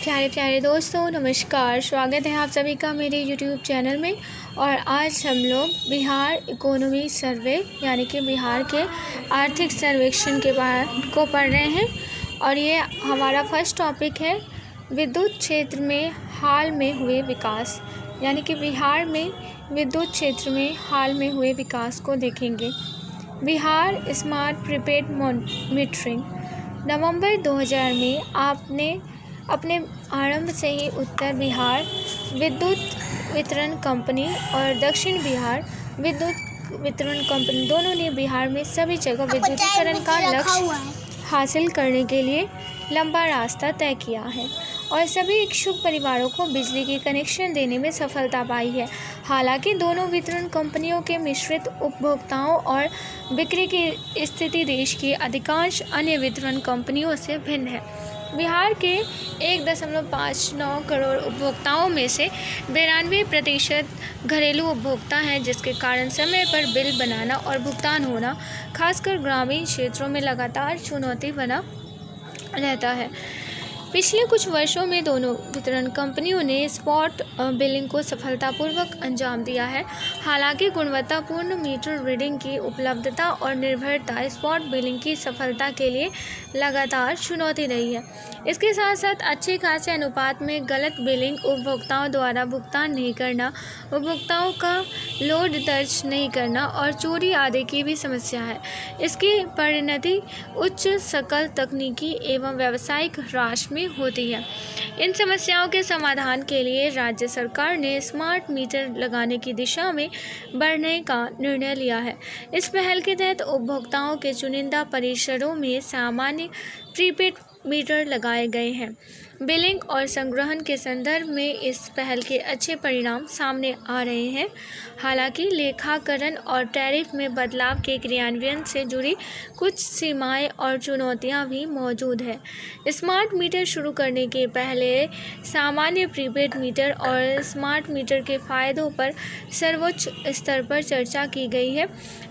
प्यारे प्यारे दोस्तों, नमस्कार। स्वागत है आप सभी का मेरे यूट्यूब चैनल में। और आज हम लोग बिहार इकोनॉमी सर्वे यानी कि बिहार के आर्थिक सर्वेक्षण के बारे को पढ़ रहे हैं। और ये हमारा फर्स्ट टॉपिक है विद्युत क्षेत्र में हाल में हुए विकास, यानी कि बिहार में विद्युत क्षेत्र में हाल में हुए विकास को देखेंगे। Bihar smart prepaid metering. नवंबर 2000 में आपने अपने आरंभ से ही उत्तर बिहार विद्युत वितरण कंपनी और दक्षिण बिहार विद्युत वितरण कंपनी दोनों ने बिहार में सभी जगह विद्युतीकरण का लक्ष्य हासिल करने के लिए लंबा रास्ता तय किया है और सभी इच्छुक परिवारों को बिजली के कनेक्शन देने में सफलता पाई है। हालांकि दोनों वितरण कंपनियों के मिश्रित उपभोक्ताओं और बिक्री की स्थिति देश की अधिकांश अन्य वितरण कंपनियों से भिन्न है। बिहार के 1.59 करोड़ उपभोक्ताओं में से 92% घरेलू उपभोक्ता हैं, जिसके कारण समय पर बिल बनाना और भुगतान होना खासकर ग्रामीण क्षेत्रों में लगातार चुनौती बना रहता है। पिछले कुछ वर्षों में दोनों वितरण कंपनियों ने स्पॉट बिलिंग को सफलतापूर्वक अंजाम दिया है। हालांकि गुणवत्तापूर्ण मीटर रीडिंग की उपलब्धता और निर्भरता स्पॉट बिलिंग की सफलता के लिए लगातार चुनौती रही है। इसके साथ साथ अच्छे खासे अनुपात में गलत बिलिंग, उपभोक्ताओं द्वारा भुगतान नहीं करना, उपभोक्ताओं का लोड दर्ज नहीं करना और चोरी आदि की भी समस्या है। इसकी परिणति उच्च सकल तकनीकी एवं व्यावसायिक ह्रास में होती है। इन समस्याओं के समाधान के लिए राज्य सरकार ने स्मार्ट मीटर लगाने की दिशा में बढ़ने का निर्णय लिया है। इस पहल के तहत उपभोक्ताओं के चुनिंदा परिसरों में सामान्य प्रीपेड मीटर लगाए गए हैं। बिलिंग और संग्रहण के संदर्भ में इस पहल के अच्छे परिणाम सामने आ रहे हैं। हालांकि लेखाकरण और टैरिफ में बदलाव के क्रियान्वयन से जुड़ी कुछ सीमाएं और चुनौतियां भी मौजूद हैं। स्मार्ट मीटर शुरू करने के पहले सामान्य प्रीपेड मीटर और स्मार्ट मीटर के फायदों पर सर्वोच्च स्तर पर चर्चा की गई है।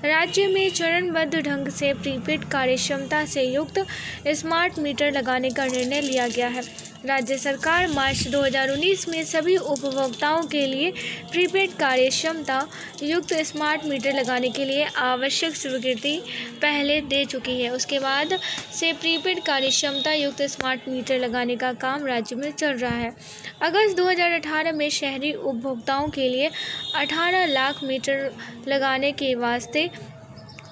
राज्य में चरणबद्ध ढंग से प्रीपेड कार्यक्षमता से युक्त स्मार्ट मीटर लगाने का निर्णय लिया गया है। राज्य सरकार मार्च 2019 में सभी उपभोक्ताओं के लिए प्रीपेड कार्यक्षमता युक्त स्मार्ट मीटर लगाने के लिए आवश्यक स्वीकृति पहले दे चुकी है। उसके बाद से प्रीपेड कार्यक्षमता युक्त स्मार्ट मीटर लगाने का काम राज्य में चल रहा है। अगस्त 2018 में शहरी उपभोक्ताओं के लिए 18 लाख मीटर लगाने के वास्ते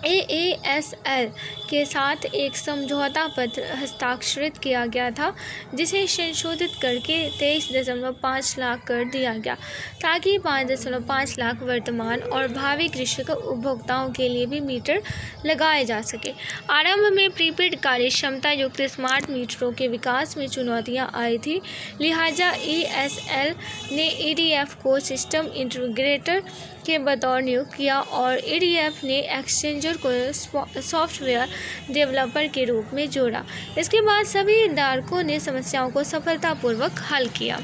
AASL के साथ एक समझौता पत्र हस्ताक्षरित किया गया था, जिसे संशोधित करके 23.5 लाख कर दिया गया, ताकि 5.5 लाख वर्तमान और भावी कृषक उपभोक्ताओं के लिए भी मीटर लगाए जा सके। आरंभ में प्रीपेड कार्यक्षमता युक्त स्मार्ट मीटरों के विकास में चुनौतियां आई थी, लिहाजा ESL ने EDF को सिस्टम इंटीग्रेटर के बतौर नियुक्त किया और EDF ने एक्सचेंजर को सॉफ्टवेयर डेवलपर के रूप में जोड़ा। इसके बाद सभी हितधारकों ने समस्याओं को सफलतापूर्वक हल किया।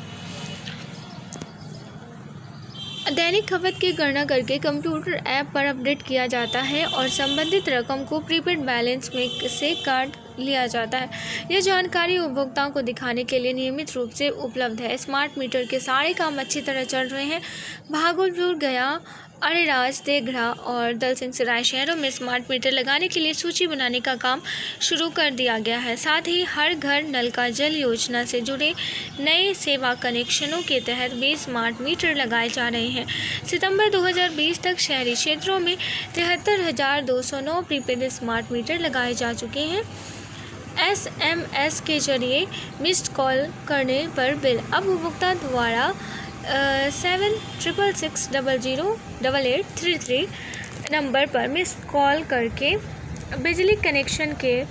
दैनिक खपत की गणना करके कंप्यूटर ऐप पर अपडेट किया जाता है और संबंधित रकम को प्रीपेड बैलेंस में से काट लिया जाता है। यह जानकारी उपभोक्ताओं को दिखाने के लिए नियमित रूप से उपलब्ध है। स्मार्ट मीटर के सारे काम अच्छी तरह चल रहे हैं। भागलपुर, गया, अरेराज, देघड़ा और दलसिंहसराय शहरों में स्मार्ट मीटर लगाने के लिए सूची बनाने का काम शुरू कर दिया गया है। साथ ही हर घर नल का जल योजना से जुड़े नए सेवा कनेक्शनों के तहत भी स्मार्ट मीटर लगाए जा रहे हैं। सितंबर 2020 तक शहरी क्षेत्रों में 73,209 प्रीपेड स्मार्ट मीटर लगाए जा चुके हैं। SMS के जरिए मिस्ड कॉल करने पर बिल अब उपभोक्ता द्वारा 7666008833 नंबर पर मिस कॉल करके बिजली कनेक्शन के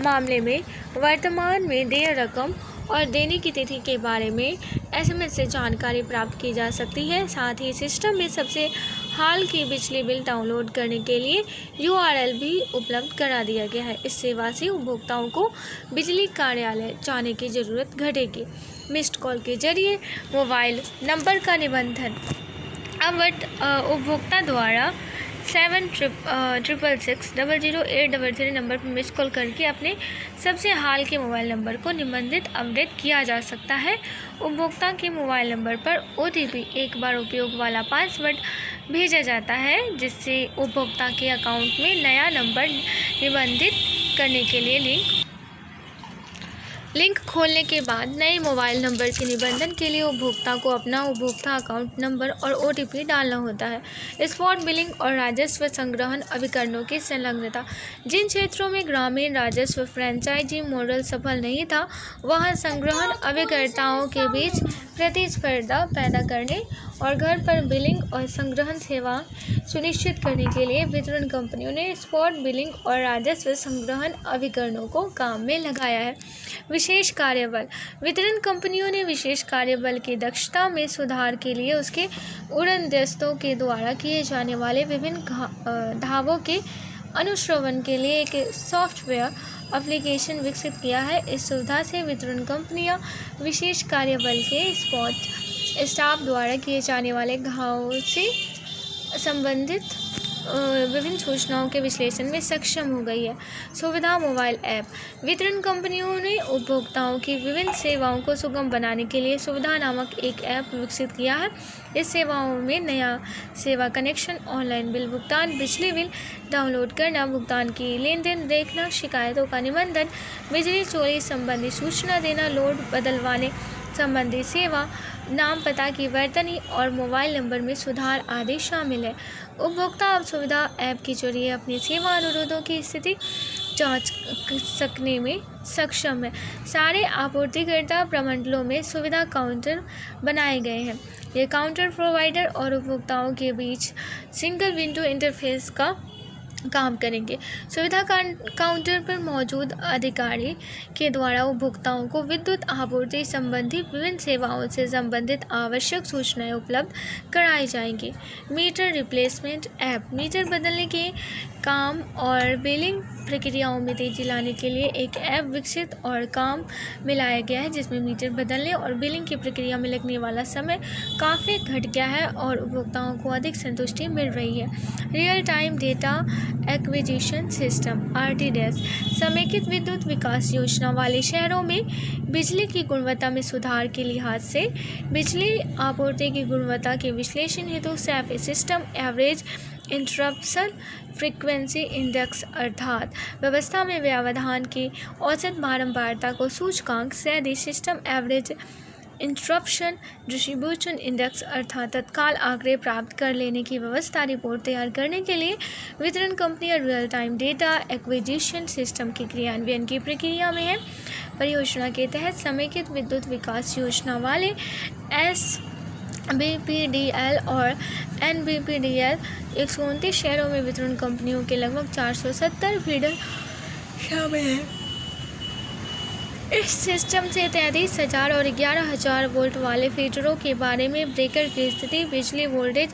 मामले में वर्तमान में देय रकम और देने की तिथि के बारे में SMS से जानकारी प्राप्त की जा सकती है। साथ ही सिस्टम में सबसे हाल की बिजली बिल डाउनलोड करने के लिए URL भी उपलब्ध करा दिया गया है। इस सेवा से उपभोक्ताओं को बिजली कार्यालय जाने की ज़रूरत घटेगी। मिस्ड कॉल के जरिए मोबाइल नंबर का निबंधन अब उपभोक्ता द्वारा 766600833 नंबर पर मिस कॉल करके अपने सबसे हाल के मोबाइल नंबर को निबंधित अपडेट किया जा सकता है। उपभोक्ता के मोबाइल नंबर पर OTP एक बार उपयोग वाला पासवर्ड भेजा जाता है, जिससे उपभोक्ता के अकाउंट में नया नंबर निबंधित करने के लिए लिंक खोलने के बाद नए मोबाइल नंबर के निबंधन के लिए उपभोक्ता को अपना उपभोक्ता अकाउंट नंबर और OTP डालना होता है। स्पॉट बिलिंग और राजस्व संग्रहण अभिकरणों की संलग्नता। जिन क्षेत्रों में ग्रामीण राजस्व फ्रेंचाइजी मॉडल सफल नहीं था, वहां संग्रहण अभिकर्ताओं के बीच प्रतिस्पर्धा पैदा करने और घर पर बिलिंग और संग्रहण सेवा सुनिश्चित करने के लिए वितरण कंपनियों ने स्पॉट बिलिंग और राजस्व संग्रहण अभिकरणों को काम में लगाया है। विशेष कार्यबल। वितरण कंपनियों ने विशेष कार्यबल की दक्षता में सुधार के लिए उसके उड़नदस्तों के द्वारा किए जाने वाले विभिन्न धावों के अनुश्रवण के लिए एक सॉफ्टवेयर एप्लीकेशन विकसित किया है। इस सुविधा से वितरण कंपनियां विशेष कार्यबल के स्टाफ द्वारा किए जाने वाले घावों से संबंधित विभिन्न सूचनाओं के विश्लेषण में सक्षम हो गई है। सुविधा मोबाइल ऐप। वितरण कंपनियों ने उपभोक्ताओं की विभिन्न सेवाओं को सुगम बनाने के लिए सुविधा नामक एक ऐप विकसित किया है। इस सेवाओं में नया सेवा कनेक्शन, ऑनलाइन बिल भुगतान, बिजली बिल डाउनलोड करना, भुगतान की लेन देन देखना, शिकायतों का निबंधन, बिजली चोरी संबंधी सूचना देना, लोड बदलवाने संबंधी सेवा, नाम पता की वर्तनी और मोबाइल नंबर में सुधार आदि शामिल है। उपभोक्ता अब सुविधा ऐप के जरिए अपनी सेवा अनुरोधों की स्थिति जांच सकने में सक्षम है। सारे आपूर्तिकर्ता प्रमंडलों में सुविधा काउंटर बनाए गए हैं। ये काउंटर प्रोवाइडर और उपभोक्ताओं के बीच सिंगल विंडो इंटरफेस का काम करेंगे। सुविधा काउंटर पर मौजूद अधिकारी के द्वारा उपभोक्ताओं को विद्युत आपूर्ति संबंधी विभिन्न सेवाओं से संबंधित आवश्यक सूचनाएं उपलब्ध कराई जाएंगी। Metre replacement app. मीटर बदलने के काम और बिलिंग प्रक्रियाओं में तेजी लाने के लिए एक ऐप विकसित और काम में लाया गया है, जिसमें मीटर बदलने और बिलिंग की प्रक्रिया में लगने वाला समय काफ़ी घट गया है और उपभोक्ताओं को अधिक संतुष्टि मिल रही है। Real time data acquisition system RTDS। समेकित विद्युत विकास योजना वाले शहरों में बिजली की गुणवत्ता में सुधार के लिहाज से बिजली आपूर्ति की गुणवत्ता के विश्लेषण हेतु SAP system average interruption frequency index अर्थात व्यवस्था में व्यवधान की औसत बारंबारता को सूचकांक SAIDI system average interruption distribution index अर्थात तत्काल आंकड़े प्राप्त कर लेने की व्यवस्था रिपोर्ट तैयार करने के लिए वितरण कंपनियां real time data acquisition system के क्रियान्वयन की प्रक्रिया में है। परियोजना के तहत समेकित विद्युत विकास योजना वाले SBPDL और NBPDL 129 शहरों में वितरण कंपनियों के लगभग 470 फीडर शामिल हैं। इस सिस्टम से 33,000 और 11,000 वोल्ट वाले फीडरों के बारे में ब्रेकर की स्थिति, बिजली वोल्टेज,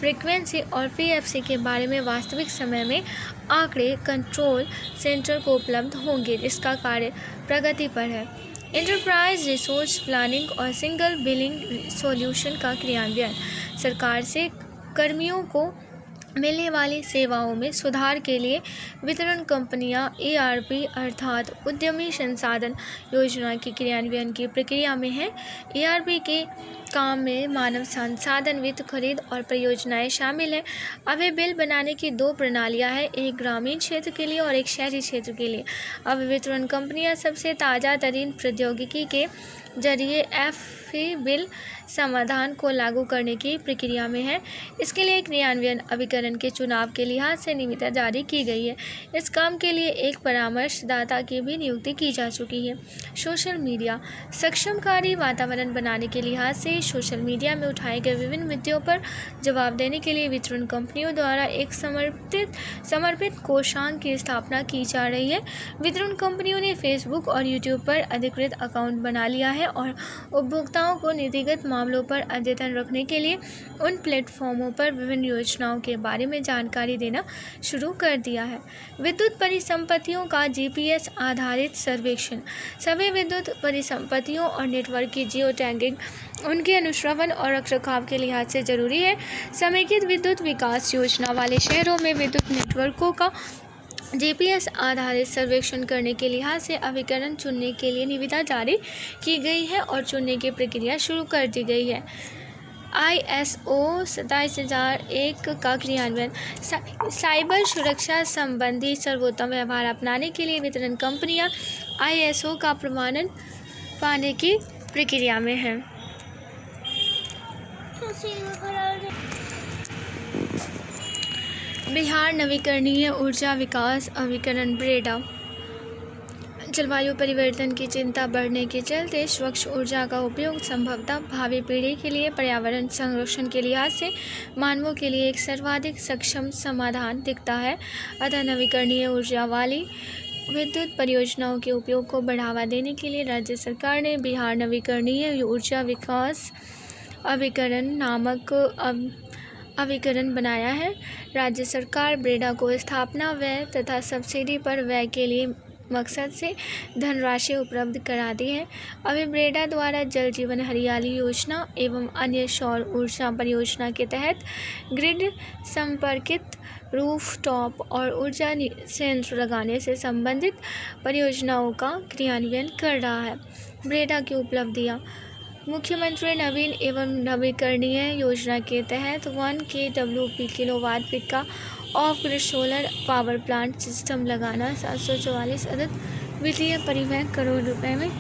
फ्रीक्वेंसी और PFC के बारे में वास्तविक समय में आंकड़े कंट्रोल सेंटर को उपलब्ध होंगे, जिसका कार्य प्रगति पर है। एंटरप्राइज रिसोर्स प्लानिंग और सिंगल बिलिंग सॉल्यूशन का क्रियान्वयन। सरकार से कर्मियों को मिलने वाली सेवाओं में सुधार के लिए वितरण कंपनियां ERP अर्थात उद्यमी संसाधन योजना के क्रियान्वयन की प्रक्रिया में हैं। ERP के काम में मानव संसाधन, वित्त, खरीद और परियोजनाएं शामिल हैं। अब ये बिल बनाने की 2 प्रणालियां हैं, एक ग्रामीण क्षेत्र के लिए और एक शहरी क्षेत्र के लिए। अब वितरण कंपनियां सबसे ताज़ा तरीन प्रौद्योगिकी के जरिए FE बिल समाधान को लागू करने की प्रक्रिया में है। इसके लिए क्रियान्वयन अभिकरण के चुनाव के लिहाज से निविदा जारी की गई है। इस काम के लिए एक परामर्शदाता की भी नियुक्ति की जा चुकी है। Social media. सक्षमकारी वातावरण बनाने के लिहाज से सोशल मीडिया में उठाए गए विभिन्न मुद्दों पर जवाब देने के लिए वितरण कंपनियों द्वारा एक समर्पित कोषांग की स्थापना की जा रही है। वितरण कंपनियों ने फेसबुक और यूट्यूब पर अधिकृत अकाउंट बना लिया है और उपभोक्ताओं को नीतिगत मामलों पर अद्यतन रखने के लिए उन प्लेटफॉर्मों पर विभिन्न योजनाओं के बारे में जानकारी देना शुरू कर दिया है। विद्युत परिसंपत्तियों का जीपीएस आधारित सर्वेक्षण। सभी विद्युत परिसंपत्तियों और नेटवर्क की जियो टैगिंग उनके अनुश्रवण और रखरखाव के लिहाज से जरूरी है। समेकित विद्युत विकास योजना वाले शहरों में विद्युत नेटवर्कों का जीपीएस आधारित सर्वेक्षण करने के लिहाज से अभिकरण चुनने के लिए निविदा जारी की गई है और चुनने की प्रक्रिया शुरू कर दी गई है। ISO 27001 का क्रियान्वयन। साइबर सुरक्षा संबंधी सर्वोत्तम व्यवहार अपनाने के लिए वितरण कंपनियां ISO का प्रमाणन पाने की प्रक्रिया में हैं। बिहार नवीकरणीय ऊर्जा विकास अभिकरण ब्रेडा। जलवायु परिवर्तन की चिंता बढ़ने के चलते स्वच्छ ऊर्जा का उपयोग संभवतः भावी पीढ़ी के लिए पर्यावरण संरक्षण के लिहाज से मानवों के लिए एक सर्वाधिक सक्षम समाधान दिखता है। अतः नवीकरणीय ऊर्जा वाली विद्युत परियोजनाओं के उपयोग को बढ़ावा देने के लिए राज्य सरकार ने बिहार नवीकरणीय ऊर्जा विकास अभिकरण नामक अभिकरण बनाया है। राज्य सरकार ब्रेडा को स्थापना व्यय तथा सब्सिडी पर व्यय के लिए मकसद से धनराशि उपलब्ध कराती है। अभी ब्रेडा द्वारा जल जीवन हरियाली योजना एवं अन्य सौर ऊर्जा परियोजना के तहत ग्रिड संपर्कित रूफटॉप और ऊर्जा संयंत्र लगाने से संबंधित परियोजनाओं का क्रियान्वयन कर रहा है। ब्रेडा की उपलब्धियाँ। मुख्यमंत्री नवीन एवं नवीकरणीय योजना के तहत 1 kWp किलोवाट पीक का of grid solar power plant system लगाना 744 अदद वित्तीय परिव्यय करोड़ रुपए में।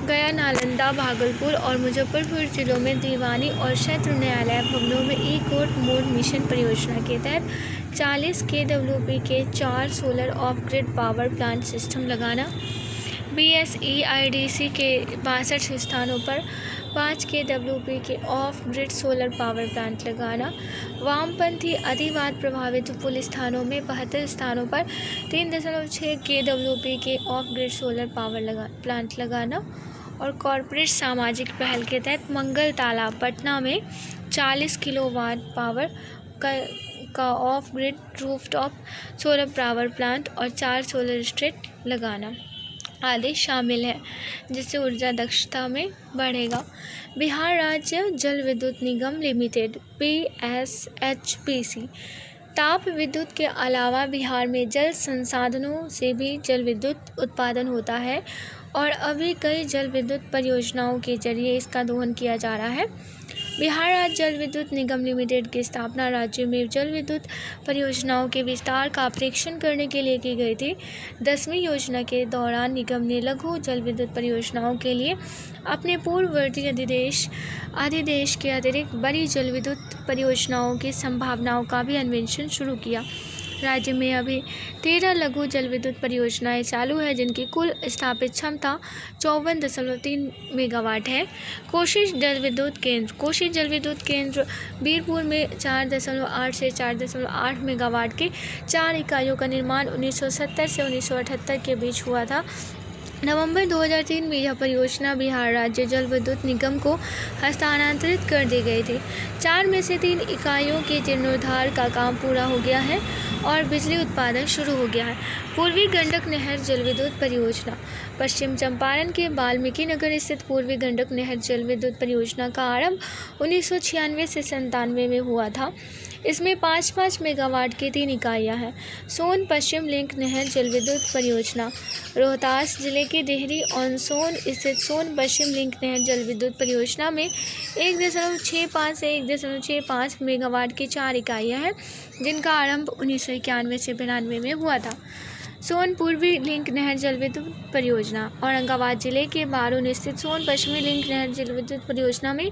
गया, नालंदा, भागलपुर और मुजफ्फरपुर जिलों में दीवानी और सत्र न्यायालय भवनों में ई कोर्ट मोड मिशन परियोजना के तहत 40 kWp के 4 solar of grid power plant system लगाना। BSEIDC के 62 स्थानों पर 5 kWp के of grid solar power plant लगाना। वामपंथी अतिवाद प्रभावित पुल स्थानों में 72 स्थानों पर 3.6 kWp के of grid solar power plant लगाना। और कॉरपोरेट सामाजिक पहल के तहत मंगल तालाब पटना में 40 किलोवाट पावर का of grid rooftop solar power plant और 4 सोलर स्ट्रीट लगाना आदि शामिल है, जिससे ऊर्जा दक्षता में बढ़ेगा। बिहार राज्य जल विद्युत निगम लिमिटेड BSHPC। ताप विद्युत के अलावा बिहार में जल संसाधनों से भी जल विद्युत उत्पादन होता है और अभी कई जल विद्युत परियोजनाओं के जरिए इसका दोहन किया जा रहा है। बिहार राज्य जल विद्युत निगम लिमिटेड की स्थापना राज्य में जल विद्युत परियोजनाओं के विस्तार का प्रेक्षण करने के लिए की गई थी। 10वीं योजना के दौरान निगम ने लघु जल विद्युत परियोजनाओं के लिए अपने पूर्ववर्ती अधिदेश के अतिरिक्त बड़ी जल विद्युत परियोजनाओं की संभावनाओं का भी अन्वेषण शुरू किया। राज्य में अभी 13 लघु जल विद्युत परियोजनाएं चालू है, जिनकी कुल स्थापित क्षमता 54.3 मेगावाट है। कोशी जल विद्युत केंद्र बीरपुर में 4.8 से 4.8 मेगावाट की 4 इकाइयों का निर्माण 1970 से 1978 के बीच हुआ था। नवंबर 2003 में यह परियोजना बिहार राज्य जल विद्युत निगम को हस्तांतरित कर दी गई थी। 4 में से 3 इकाइयों के जीर्णोद्धार का काम पूरा हो गया है और बिजली उत्पादन शुरू हो गया है। पूर्वी गंडक नहर जल विद्युत परियोजना। पश्चिम चंपारण के वाल्मीकि नगर स्थित पूर्वी गंडक नहर जल विद्युत परियोजना का आरंभ 1996 से 97 में हुआ था। इसमें 5-5 मेगावाट की 3 इकाइयाँ हैं। सोन पश्चिम लिंक नहर जल विद्युत परियोजना। रोहतास जिले के डेहरी ऑन सोन स्थित सोन पश्चिम लिंक नहर जल विद्युत परियोजना में 1.65 से 1.65 मेगावाट की 4 इकाइयाँ हैं, जिनका आरंभ 1991 से 92 में हुआ था। सोन पूर्वी लिंक नहर जल विद्युत परियोजना। औरंगाबाद जिले के बारून स्थित सोन पश्चिमी लिंक नहर जल विद्युत परियोजना में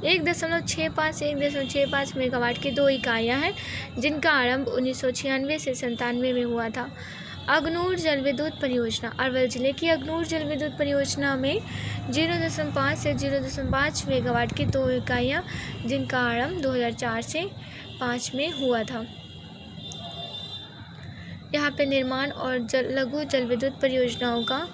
1.65 से 1.65 मेगावाट की 2 इकाइयाँ हैं, जिनका आरंभ 1996 से 97 में हुआ था। अगनूर जल विद्युत परियोजना। अरवल जिले की अगनूर जल विद्युत परियोजना में 0.5 से 0.5 मेगावाट की 2 इकाइयाँ, जिनका आरंभ 2004 से 5 में हुआ था। यहाँ पे निर्माण और लघु जल विद्युत परियोजनाओं का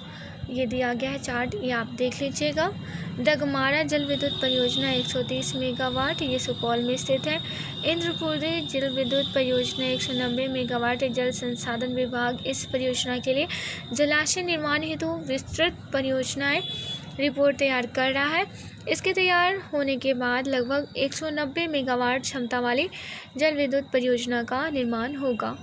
ये दिया गया है चार्ट, ये आप देख लीजिएगा। दगमारा जल विद्युत परियोजना 130 मेगावाट, ये सुपौल में स्थित है। इंद्रपुरी जल विद्युत परियोजना 190 मेगावाट। जल संसाधन विभाग इस परियोजना के लिए जलाशय निर्माण हेतु विस्तृत परियोजनाएं रिपोर्ट तैयार कर रहा है। इसके तैयार होने के बाद लगभग 190 मेगावाट क्षमता वाली जल विद्युत परियोजना का निर्माण होगा।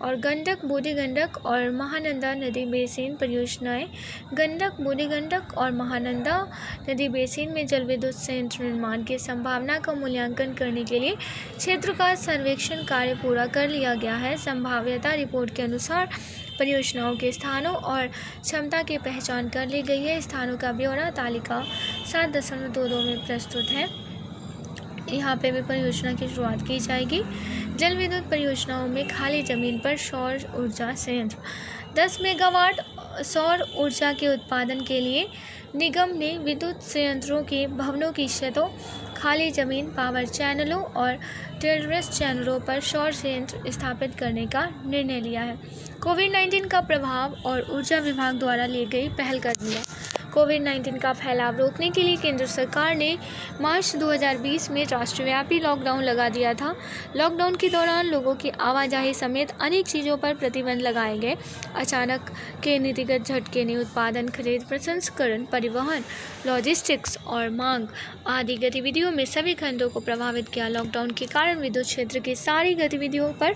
और गंडक, बूढ़ी गंडक और महानंदा नदी बेसिन परियोजनाएं। गंडक, बूढ़ी गंडक और महानंदा नदी बेसिन में जल विद्युत संयंत्र निर्माण की संभावना का मूल्यांकन करने के लिए क्षेत्र का सर्वेक्षण कार्य पूरा कर लिया गया है। संभाव्यता रिपोर्ट के अनुसार परियोजनाओं के स्थानों और क्षमता की पहचान कर ली गई है। स्थानों का ब्यौरा तालिका 7.22 में प्रस्तुत है। यहाँ पे भी परियोजना की शुरुआत की जाएगी। जल विद्युत परियोजनाओं में खाली जमीन पर सौर ऊर्जा संयंत्र। 10 मेगावाट सौर ऊर्जा के उत्पादन के लिए निगम ने विद्युत संयंत्रों के भवनों की छतों, खाली जमीन, पावर चैनलों और टेरेस चैनलों पर सौर संयंत्र स्थापित करने का निर्णय लिया है। कोविड-19 का प्रभाव और ऊर्जा विभाग द्वारा ली गई पहलकदमियाँ। कोविड-19 का फैलाव रोकने के लिए केंद्र सरकार ने मार्च 2020 में राष्ट्रव्यापी लॉकडाउन लगा दिया था। लॉकडाउन के दौरान लोगों की आवाजाही समेत अनेक चीज़ों पर प्रतिबंध लगाए गए। अचानक के नीतिगत झटके ने उत्पादन, खरीद, प्रसंस्करण, परिवहन, लॉजिस्टिक्स और मांग आदि गतिविधियों में सभी खंडों को प्रभावित किया। लॉकडाउन के कारण विद्युत क्षेत्र की सारी गतिविधियों पर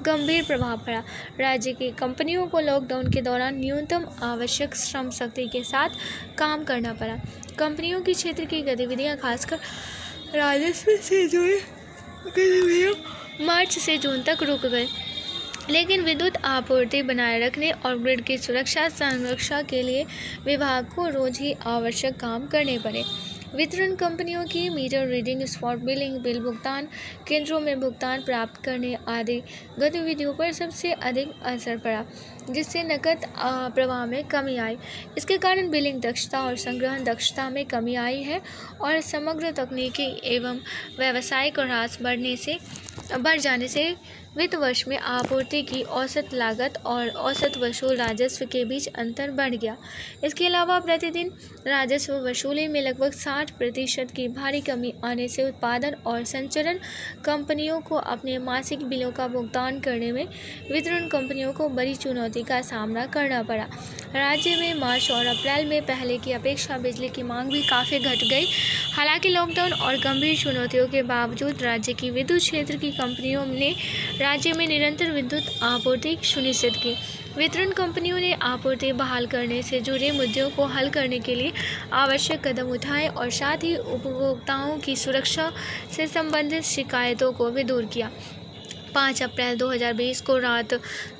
गंभीर प्रभाव पड़ा। राज्य की कंपनियों को लॉकडाउन के दौरान न्यूनतम आवश्यक श्रम शक्ति के साथ काम करना पड़ा। कंपनियों की क्षेत्र की गतिविधियां, खासकर राजस्व से जुड़ी गतिविधियां मार्च से जून तक रुक गई। लेकिन विद्युत आपूर्ति बनाए रखने और ग्रिड की सुरक्षा संरक्षा के लिए विभाग को रोज ही आवश्यक काम करने पड़े। वितरण कंपनियों की meter reading, spot billing, bill भुगतान केंद्रों में भुगतान प्राप्त करने आदि गतिविधियों पर सबसे अधिक असर पड़ा, जिससे नकद प्रवाह में कमी आई। इसके कारण बिलिंग दक्षता और संग्रहण दक्षता में कमी आई है और समग्र तकनीकी एवं व्यावसायिक ह्रास बढ़ जाने से वित्त वर्ष में आपूर्ति की औसत लागत और औसत वसूल राजस्व के बीच अंतर बढ़ गया। इसके अलावा प्रतिदिन राजस्व वसूली में लगभग 60% की भारी कमी आने से उत्पादन और संचरण कंपनियों को अपने मासिक बिलों का भुगतान करने में वितरण कंपनियों को बड़ी चुनौती का सामना करना पड़ा। राज्य में मार्च और अप्रैल में पहले की अपेक्षा बिजली की मांग भी काफ़ी घट गई। हालांकि लॉकडाउन और गंभीर चुनौतियों के बावजूद राज्य की विद्युत क्षेत्र की कंपनियों ने राज्य में निरंतर विद्युत आपूर्ति सुनिश्चित की। वितरण कंपनियों ने आपूर्ति बहाल करने से जुड़े मुद्दों को हल करने के लिए आवश्यक कदम उठाए और साथ ही उपभोक्ताओं की सुरक्षा से संबंधित शिकायतों को भी दूर किया। 5 अप्रैल 2020 को रात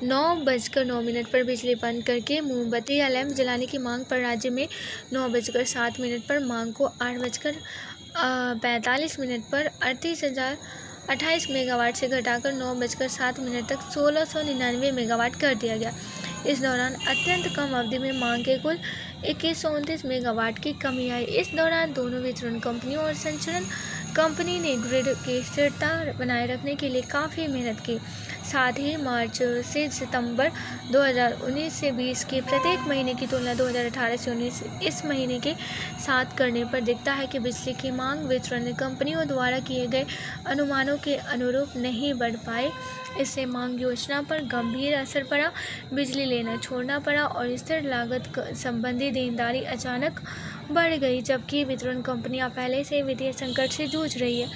9:09 पर बिजली बंद करके मोमबत्ती या लैंप जलाने की मांग पर राज्य में 9:07 पर मांग को 8:45 पर 38,028 मेगावाट से घटाकर 9:07 तक 1699 मेगावाट कर दिया गया। इस दौरान अत्यंत कम अवधि में मांग के कुल 2129 मेगावाट की कमी आई। इस दौरान दोनों वितरण कंपनियों और संचरण कंपनी ने ग्रिड की स्थिरता बनाए रखने के लिए काफ़ी मेहनत की। साथ ही मार्च से सितंबर 2019 से 20 के प्रत्येक महीने की तुलना 2018 से 19 इस महीने के साथ करने पर दिखता है कि बिजली की मांग वितरण कंपनियों द्वारा किए गए अनुमानों के अनुरूप नहीं बढ़ पाई। इससे मांग योजना पर गंभीर असर पड़ा, बिजली लेना छोड़ना पड़ा और स्थिर लागत संबंधी देनदारी अचानक बढ़ गई, जबकि वितरण कंपनियां पहले से वित्तीय संकट से जूझ रही है।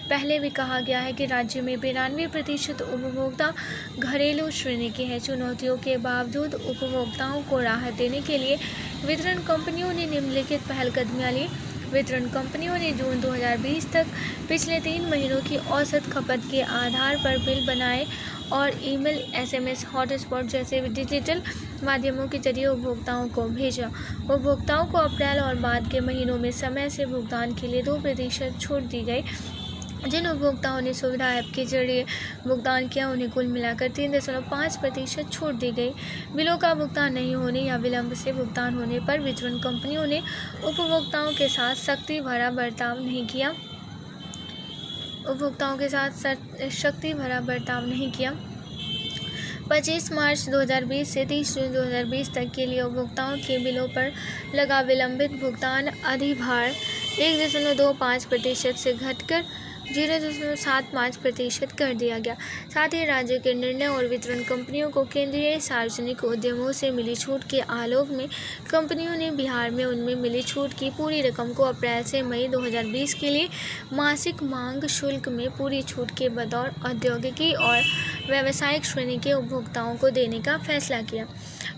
पहले भी कहा गया है कि राज्य में 92% उपभोक्ता घरेलू श्रेणी के हैं। चुनौतियों के बावजूद उपभोक्ताओं को राहत देने के लिए वितरण कंपनियों ने निम्नलिखित पहलकदमियां ली। वितरण कंपनियों ने जून 2020 तक पिछले 3 महीनों की औसत खपत के आधार पर बिल बनाए और ईमेल, एसएमएस, हॉटस्पॉट जैसे डिजिटल माध्यमों के जरिए उपभोक्ताओं को भेजा। उपभोक्ताओं को अप्रैल और बाद के महीनों में समय से भुगतान के लिए 2% छूट दी गई। जिन उपभोक्ताओं ने सुविधा ऐप के जरिए भुगतान किया उन्हें कुल मिलाकर 3.5% छूट दी गई। बिलों का भुगतान नहीं होने या विलंब से भुगतान होने पर वितरण कंपनियों ने उपभोक्ताओं के साथ सख्ती भरा बर्ताव नहीं किया। 25 मार्च 2020 से 30 जून 2020 तक के लिए उपभोक्ताओं के बिलों पर लगा विलंबित भुगतान अधिभार 1.25% से घटकर 0.75% कर दिया गया। साथ ही राज्य के निर्णय और वितरण कंपनियों को केंद्रीय सार्वजनिक उद्यमों से मिली छूट के आलोक में कंपनियों ने बिहार में उनमें मिली छूट की पूरी रकम को अप्रैल से मई 2020 के लिए मासिक मांग शुल्क में पूरी छूट के बतौर औद्योगिकी और व्यावसायिक श्रेणी के उपभोक्ताओं को देने का फैसला किया।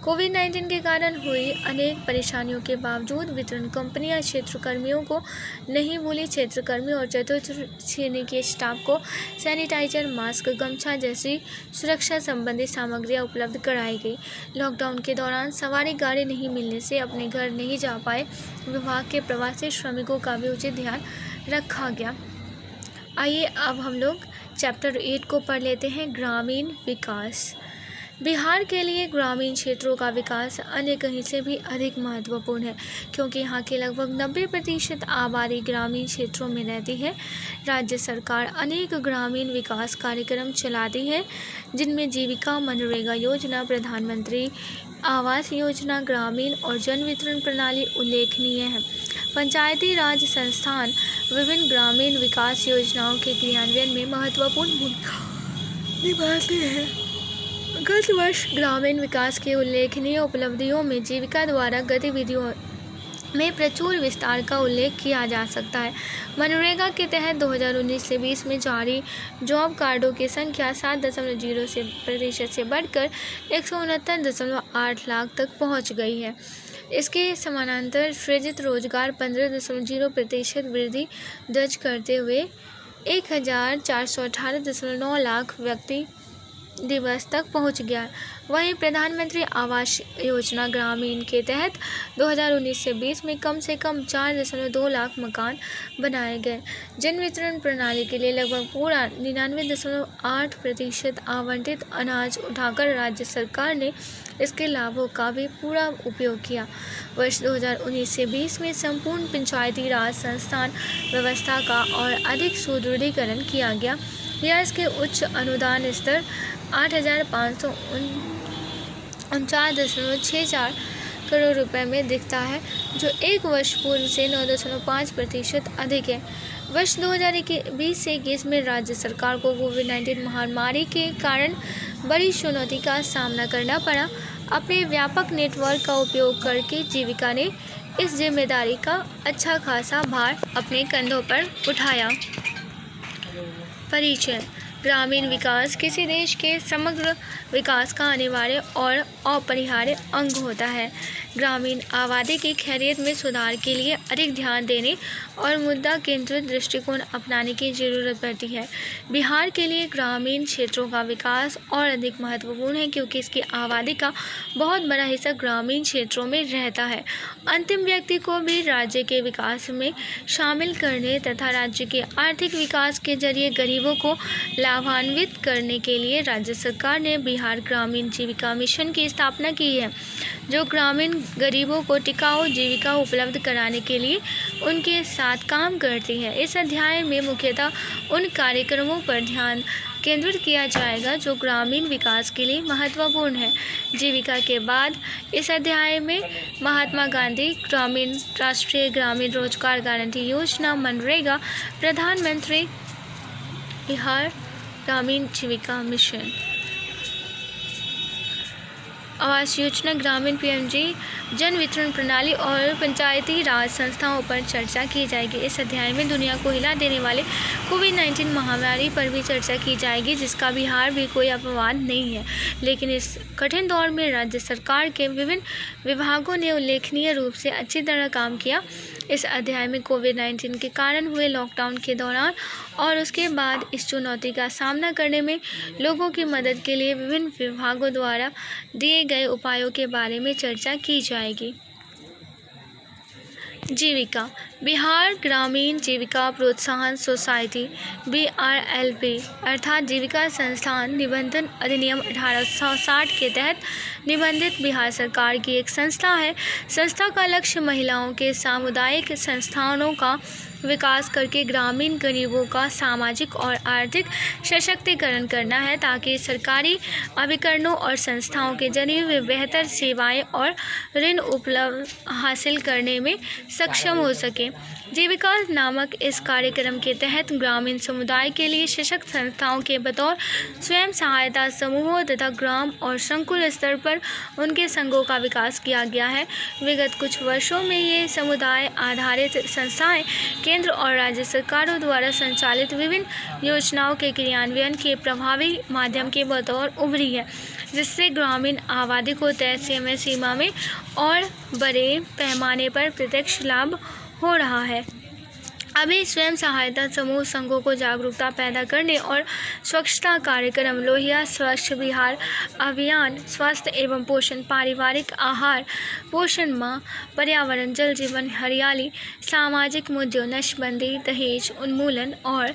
कोविड-19 के कारण हुई अनेक परेशानियों के बावजूद वितरण कंपनियां क्षेत्रकर्मियों को नहीं भूली। क्षेत्रकर्मी और चतुर्थ श्रेणी के स्टाफ को सैनिटाइजर, मास्क, गमछा जैसी सुरक्षा संबंधी सामग्रियां उपलब्ध कराई गई। लॉकडाउन के दौरान सवारी गाड़ी नहीं मिलने से अपने घर नहीं जा पाए विभाग के प्रवासी श्रमिकों का भी उचित ध्यान रखा गया। आइए अब हम लोग चैप्टर 8 को पढ़ लेते हैं, ग्रामीण विकास। बिहार के लिए ग्रामीण क्षेत्रों का विकास अन्य कहीं से भी अधिक महत्वपूर्ण है, क्योंकि यहाँ के लगभग 90% आबादी ग्रामीण क्षेत्रों में रहती है। राज्य सरकार अनेक ग्रामीण विकास कार्यक्रम चलाती है, जिनमें जीविका, मनरेगा योजना, प्रधानमंत्री आवास योजना, ग्रामीण और जन वितरण प्रणाली उल्लेखनीय है। पंचायती राज संस्थान विभिन्न ग्रामीण विकास योजनाओं के क्रियान्वयन में महत्वपूर्ण भूमिका निभाते हैं। गत वर्ष ग्रामीण विकास की उल्लेखनीय उपलब्धियों में जीविका द्वारा गतिविधियों में प्रचुर विस्तार का उल्लेख किया जा सकता है। मनरेगा के तहत 2019 से 20 में जारी जॉब कार्डों की संख्या 7.0% से बढ़कर 169.8 लाख तक पहुंच गई है। इसके समानांतर सृजित रोजगार 15.0% वृद्धि दर्ज करते हुए 1418.9 लाख व्यक्ति दिवस तक पहुंच गया। वहीं प्रधानमंत्री आवास योजना ग्रामीण के तहत 2019 से 20 में कम से कम 4.2 लाख मकान बनाए गए। जन वितरण प्रणाली के लिए लगभग पूरा 99.8% आवंटित अनाज उठाकर राज्य सरकार ने इसके लाभों का भी पूरा उपयोग किया। वर्ष 2019 से 20 में संपूर्ण पंचायती राज संस्थान व्यवस्था का और अधिक सुदृढ़ीकरण किया गया। यह इसके उच्च अनुदान स्तर 8,549.64 करोड़ रुपए में दिखता है, जो एक वर्ष पूर्व से 9.5% अधिक है। वर्ष 2020 से 21 में राज्य सरकार को कोविड-19 महामारी के कारण बड़ी चुनौती का सामना करना पड़ा। अपने व्यापक नेटवर्क का उपयोग करके जीविका ने इस जिम्मेदारी का अच्छा खासा भार अपने कंधों पर उठाया। परिचय। ग्रामीण विकास किसी देश के समग्र विकास का अनिवार्य और अपरिहार्य अंग होता है। ग्रामीण आबादी की खैरियत में सुधार के लिए अधिक ध्यान देने और मुद्दा केंद्रित दृष्टिकोण अपनाने की जरूरत पड़ती है। बिहार के लिए ग्रामीण क्षेत्रों का विकास और अधिक महत्वपूर्ण है, क्योंकि इसकी आबादी का बहुत बड़ा हिस्सा ग्रामीण क्षेत्रों में रहता है। अंतिम व्यक्ति को भी राज्य के विकास में शामिल करने तथा राज्य के आर्थिक विकास के जरिए गरीबों को लाभान्वित करने के लिए राज्य सरकार ने बिहार ग्रामीण जीविका मिशन की स्थापना की है, जो ग्रामीण गरीबों को टिकाऊ जीविका उपलब्ध कराने के लिए उनके साथ काम करती है। इस अध्याय में मुख्यतः उन कार्यक्रमों पर ध्यान केंद्रित किया जाएगा जो ग्रामीण विकास के लिए महत्वपूर्ण है। जीविका के बाद इस अध्याय में महात्मा गांधी ग्रामीण राष्ट्रीय ग्रामीण रोजगार गारंटी योजना, मनरेगा, प्रधानमंत्री बिहार ग्रामीण जीविका मिशन, आवास योजना, ग्रामीण पीएमजी, जन वितरण प्रणाली और पंचायती राज संस्थाओं पर चर्चा की जाएगी। इस अध्याय में दुनिया को हिला देने वाले कोविड-19 महामारी पर भी चर्चा की जाएगी, जिसका बिहार भी कोई अपवाद नहीं है। लेकिन इस कठिन दौर में राज्य सरकार के विभिन्न विभागों ने उल्लेखनीय रूप से अच्छी तरह काम किया। इस अध्याय में कोविड-19 के कारण हुए लॉकडाउन के दौरान और उसके बाद इस चुनौती का सामना करने में लोगों की मदद के लिए विभिन्न विभागों द्वारा दिए गए उपायों के बारे में चर्चा की जाएगी। जीविका। बिहार ग्रामीण जीविका प्रोत्साहन सोसाइटी BRLP अर्थात जीविका संस्थान निबंधन अधिनियम 1860 के तहत निबंधित बिहार सरकार की एक संस्था है। संस्था का लक्ष्य महिलाओं के सामुदायिक संस्थानों का विकास करके ग्रामीण गरीबों का सामाजिक और आर्थिक सशक्तिकरण करना है, ताकि सरकारी अभिकरणों और संस्थाओं के जरिए वे बेहतर सेवाएं और ऋण उपलब्ध हासिल करने में सक्षम हो सकें। जीविका नामक इस कार्यक्रम के तहत ग्रामीण समुदाय के लिए सशक्त संस्थाओं के बतौर स्वयं सहायता समूहों तथा ग्राम और संकुल स्तर पर उनके संघों का विकास किया गया है। विगत कुछ वर्षों में ये समुदाय आधारित संस्थाएं केंद्र और राज्य सरकारों द्वारा संचालित विभिन्न योजनाओं के क्रियान्वयन के प्रभावी माध्यम के बतौर उभरी है, जिससे ग्रामीण आबादी को तय समय सीमा में और बड़े पैमाने पर प्रत्यक्ष लाभ हो रहा है। अभी स्वयं सहायता समूह संघों को जागरूकता पैदा करने और स्वच्छता कार्यक्रम, लोहिया स्वच्छ बिहार अभियान, स्वास्थ्य एवं पोषण, पारिवारिक आहार, पोषण माह, पर्यावरण, जल जीवन हरियाली, सामाजिक मुद्दों, नशबंदी, दहेज उन्मूलन और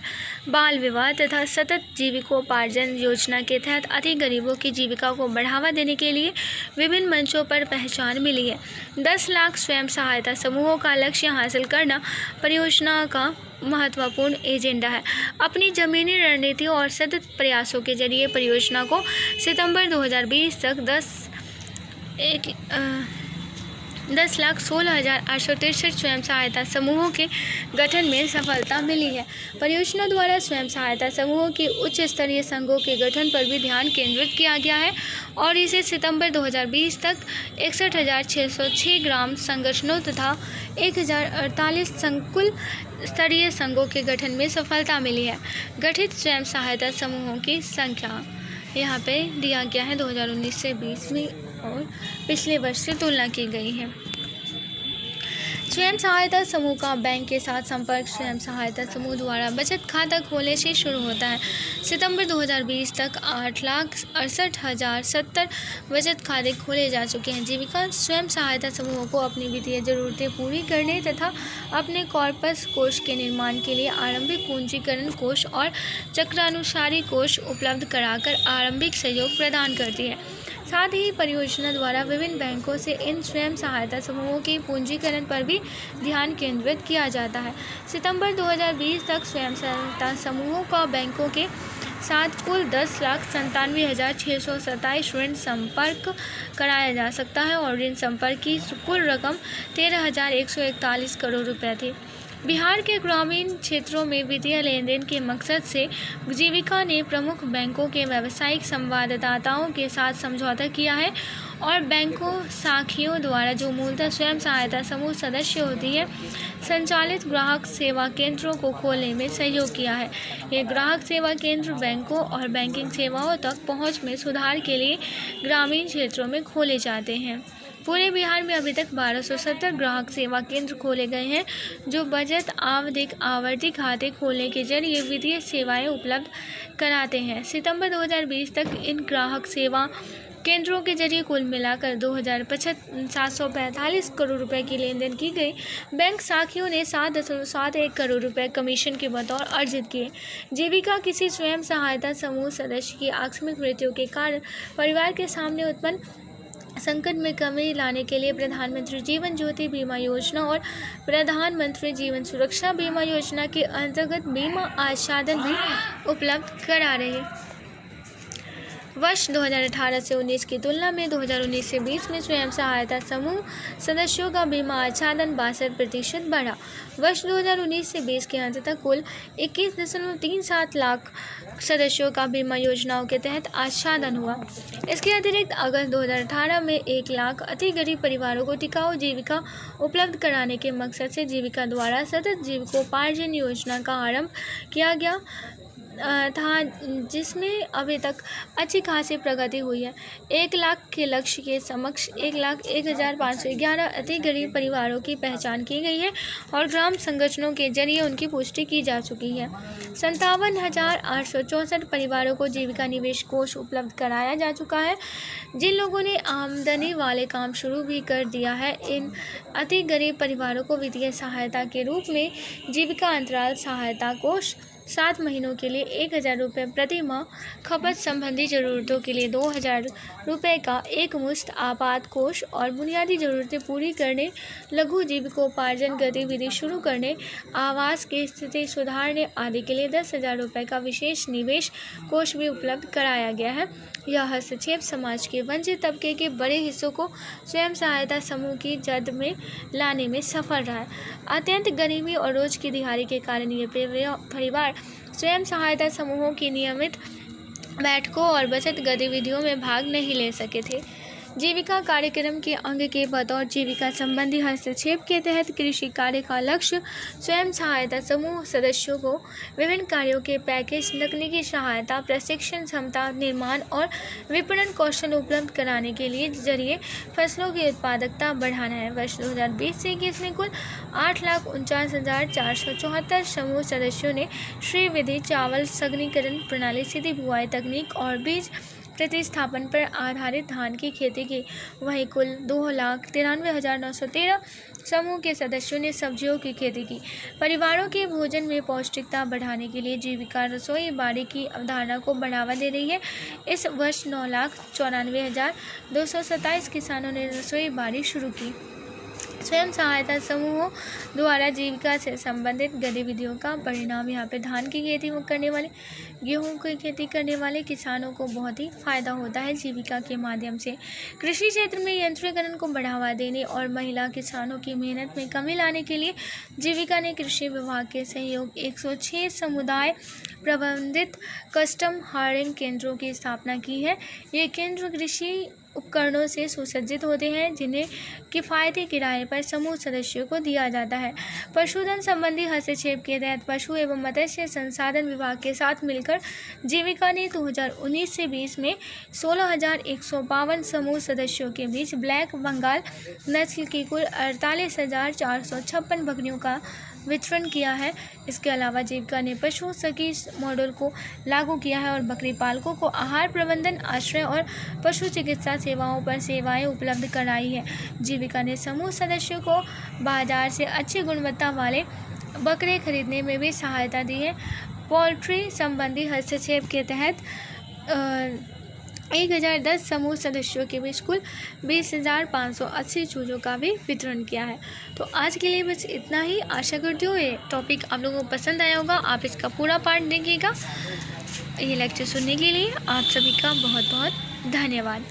बाल विवाह तथा सतत जीविकोपार्जन योजना के तहत अति गरीबों की जीविका को बढ़ावा देने के लिए विभिन्न मंचों पर पहचान मिली है। 10 लाख स्वयं सहायता समूहों का लक्ष्य हासिल करना परियोजना का महत्वपूर्ण एजेंडा है। अपनी जमीनी रणनीति और सतत प्रयासों के जरिए परियोजना को सितंबर 2020 तक 10,16,863 स्वयं सहायता समूहों के गठन में सफलता मिली है। परियोजना द्वारा स्वयं सहायता समूहों के उच्च स्तरीय संघों के गठन पर भी ध्यान केंद्रित किया गया है और इसे सितंबर 2020 तक 61,606 ग्राम संगठनों तथा 1,048 संकुल स्तरीय संघों के गठन में सफलता मिली है। गठित स्वयं सहायता समूहों की संख्या यहाँ पे दिया गया है 2019 से 20 में और पिछले वर्ष से तुलना की गई है। स्वयं सहायता समूह का बैंक के साथ संपर्क स्वयं सहायता समूह द्वारा बचत खाता खोलने से शुरू होता है। सितंबर 2020 तक 8,68,070 बचत खाते खोले जा चुके हैं। जीविका स्वयं सहायता समूहों को अपनी वित्तीय जरूरतें पूरी करने तथा अपने कॉर्पस कोष के निर्माण के लिए आरंभिक पूंजीकरण कोष और चक्रानुसारी कोष उपलब्ध कराकर आरंभिक सहयोग प्रदान करती है। साथ ही परियोजना द्वारा विभिन्न बैंकों से इन स्वयं सहायता समूहों के पूंजीकरण पर भी ध्यान केंद्रित किया जाता है। सितंबर 2020 तक स्वयं सहायता समूहों का बैंकों के साथ कुल 10,97,627 ऋण संपर्क कराया जा सकता है और ऋण संपर्क की कुल रकम 13,141 करोड़ रुपये थी। बिहार के ग्रामीण क्षेत्रों में वित्तीय लेन देन के मकसद से जीविका ने प्रमुख बैंकों के व्यावसायिक संवाददाताओं के साथ समझौता किया है और बैंकों शाखियों द्वारा जो मूलतः स्वयं सहायता समूह सदस्य होती है संचालित ग्राहक सेवा केंद्रों को खोलने में सहयोग किया है। ये ग्राहक सेवा केंद्र बैंकों और बैंकिंग सेवाओं तक पहुंच में सुधार के लिए ग्रामीण क्षेत्रों में खोले जाते हैं। पूरे बिहार में अभी तक 1270 ग्राहक सेवा केंद्र खोले गए हैं, जो बचत आवधिक आवर्ती खाते खोलने के जरिए वित्तीय सेवाएं उपलब्ध कराते हैं। सितंबर 2020 तक इन ग्राहक सेवा केंद्रों के जरिए कुल मिलाकर 2,745 करोड़ रुपए की लेन देन की गई। बैंक शाखियों ने 7.71 करोड़ रुपए कमीशन के बतौर अर्जित किए। जीविका किसी स्वयं सहायता समूह सदस्य की आकस्मिक मृत्यु के कारण परिवार के सामने उत्पन्न संकट में कमी लाने के लिए प्रधानमंत्री जीवन ज्योति बीमा योजना और प्रधानमंत्री जीवन सुरक्षा बीमा योजना के अंतर्गत बीमा आच्छादन भी उपलब्ध करा रहे हैं। वर्ष 2018 से 19 की तुलना में 2019 से 20 में स्वयं सहायता समूह सदस्यों का बीमा आच्छादन 62% बढ़ा। वर्ष 2019 से 20 के अंत तक कुल 21.37 लाख सदस्यों का बीमा योजनाओं के तहत आच्छादन हुआ। इसके अतिरिक्त अगस्त 2018 में 1 लाख अति गरीब परिवारों को टिकाऊ जीविका उपलब्ध कराने के मकसद से जीविका द्वारा सतत जीविकोपार्जन योजना का आरंभ किया गया। था, जिसमें अभी तक अच्छी खासी प्रगति हुई है। 1 लाख के लक्ष्य के समक्ष 1,01,511 अति गरीब परिवारों की पहचान की गई है और ग्राम संगठनों के जरिए उनकी पुष्टि की जा चुकी है। 57,864 परिवारों को जीविका निवेश कोष उपलब्ध कराया जा चुका है। जिन लोगों ने आमदनी वाले काम शुरू भी कर दिया है, इन अति गरीब परिवारों को वित्तीय सहायता के रूप में जीविका अंतराल सहायता कोष 7 महीनों के लिए 1,000 रुपये प्रति माह, खपत संबंधी ज़रूरतों के लिए 2,000 रुपये का एक मुश्त आपात कोष और बुनियादी ज़रूरतें पूरी करने, लघु जीविकोपार्जन गतिविधि शुरू करने, आवास की स्थिति सुधारने आदि के लिए 10,000 रुपये का विशेष निवेश कोष भी उपलब्ध कराया गया है। यह हस्तक्षेप समाज के वंचित तबके के बड़े हिस्सों को स्वयं सहायता समूह की जद में लाने में सफल रहा है। अत्यंत गरीबी और रोज की दिहाड़ी के कारण ये परिवार स्वयं सहायता समूहों की नियमित बैठकों और बचत गतिविधियों में भाग नहीं ले सके थे। जीविका कार्यक्रम के अंग के बतौर जीविका संबंधी हस्तक्षेप के तहत कृषि कार्य का लक्ष्य स्वयं सहायता समूह सदस्यों को विभिन्न कार्यों के पैकेज, तकनीकी सहायता, प्रशिक्षण, क्षमता निर्माण और विपणन कौशल उपलब्ध कराने के लिए जरिए फसलों की उत्पादकता बढ़ाना है। वर्ष 2020 से 21 में कुल 8,49,474 समूह सदस्यों ने श्री विधि चावल सघनीकरण प्रणाली, सीधी बुआई तकनीक और बीज प्रतिस्थापन पर आधारित धान की खेती की। वहीं कुल 2,93,913 समूह के सदस्यों ने सब्जियों की खेती की। परिवारों के भोजन में पौष्टिकता बढ़ाने के लिए जीविका रसोई बाड़ी की अवधारणा को बढ़ावा दे रही है। इस वर्ष 9,94,227 किसानों ने रसोई बाड़ी शुरू की। स्वयं सहायता समूहों द्वारा जीविका से संबंधित गतिविधियों का परिणाम यहाँ पे धान की खेती करने वाले, गेहूं की खेती करने वाले किसानों को बहुत ही फायदा होता है। जीविका के माध्यम से कृषि क्षेत्र में यंत्रीकरण को बढ़ावा देने और महिला किसानों की मेहनत में कमी लाने के लिए जीविका ने कृषि विभाग के सहयोग 106 समुदाय प्रबंधित कस्टम हायरिंग केंद्रों की स्थापना की है। ये केंद्र कृषि उपकरणों से सुसज्जित होते हैं, जिन्हें किफ़ायती किराए पर समूह सदस्यों को दिया जाता है। पशुधन संबंधी हस्तक्षेप के तहत पशु एवं मत्स्य संसाधन विभाग के साथ मिलकर जीविका ने 2019 से 20 में 16,152 समूह सदस्यों के बीच ब्लैक बंगाल नस्ल की कुल 48,456 बकरियों का वितरण किया है। इसके अलावा जीविका ने पशु सखी मॉडल को लागू किया है और बकरी पालकों को आहार प्रबंधन, आश्रय और पशु चिकित्सा सेवाओं पर सेवाएं उपलब्ध कराई है। जीविका ने समूह सदस्यों को बाजार से अच्छी गुणवत्ता वाले बकरे खरीदने में भी सहायता दी है। पोल्ट्री संबंधी हस्तक्षेप के तहत 1,010 समूह सदस्यों के बीच कुल 20,580 चूजों का भी वितरण किया है। तो आज के लिए बस इतना ही। आशा करती हूँ ये टॉपिक आप लोगों को पसंद आया होगा। आप इसका पूरा पार्ट देखिएगा। ये लेक्चर सुनने के लिए आप सभी का बहुत बहुत धन्यवाद।